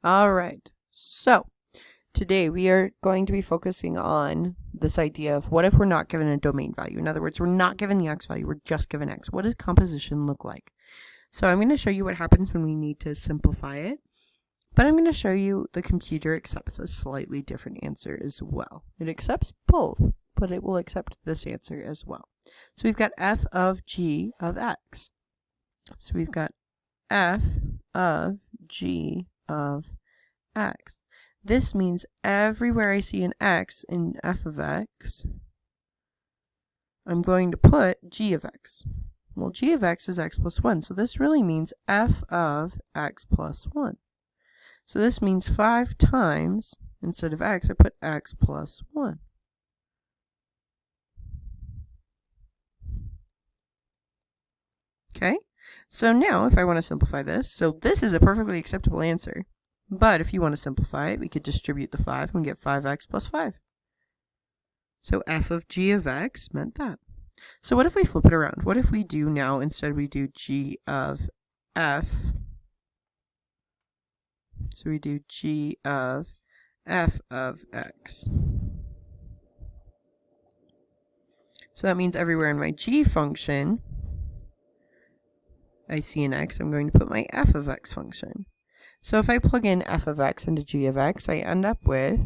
All right. So today we are going to be focusing on this idea of what if we're not given a domain value. In other words, we're not given the x value, we're just given x. What does composition look like? So I'm going to show you what happens when we need to simplify it, but I'm going to show you the computer accepts a slightly different answer as well. It accepts both, but it will accept this answer as well. So we've got f of g of x. So we've got f of g of x. This means everywhere I see an x in f of x, I'm going to put g of x. Well, g of x is x plus 1, so this really means f of x plus 1. So this means 5 times, instead of x, I put x plus 1. Okay, so now if I want to simplify this, so this is a perfectly acceptable answer. But if you want to simplify it, we could distribute the 5 and get 5x plus 5. So f of g of x meant that. So what if we flip it around? What if we do now, instead we do g of f. So we do g of f of x. So that means everywhere in my g function, I see an x, I'm going to put my f of x function. So if I plug in f of x into g of x, I end up with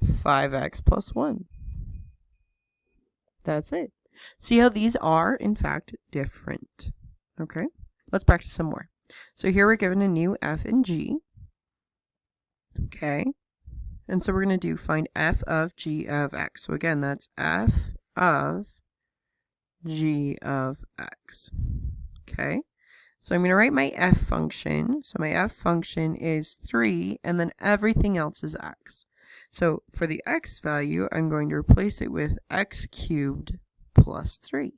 5x plus 1. That's it. See how these are, in fact, different. Okay, let's practice some more. So here we're given a new f and g. Okay, and so we're going to do find f of g of x. So again, that's f of g of x. Okay, so I'm going to write my f function. So my f function is 3, and then everything else is x. So for the x value, I'm going to replace it with x cubed plus 3.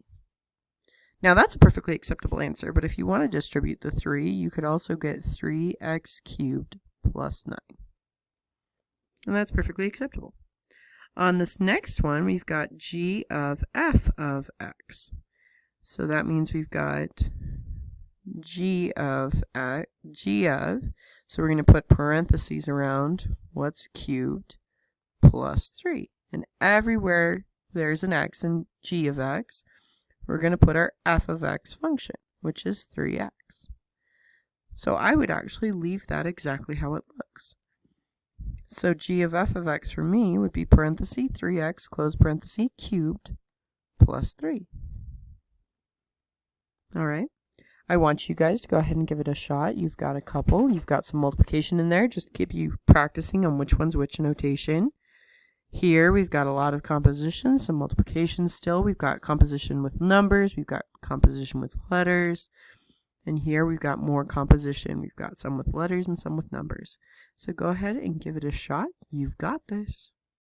Now that's a perfectly acceptable answer, but if you want to distribute the 3, you could also get 3x cubed plus 9. And that's perfectly acceptable. On this next one, we've got g of f of x. So that means we've got g of, so we're going to put parentheses around what's cubed plus 3. And everywhere there's an x in g of x, we're going to put our f of x function, which is 3x. So I would actually leave that exactly how it looks. So g of f of x for me would be parenthesis 3x, close parenthesis, cubed plus 3. All right. I want you guys to go ahead and give it a shot. You've got a couple. You've got some multiplication in there. Just keep you practicing on which one's which notation. Here we've got a lot of composition, some multiplication still. We've got composition with numbers. We've got composition with letters. And here we've got more composition. We've got some with letters and some with numbers. So go ahead and give it a shot. You've got this.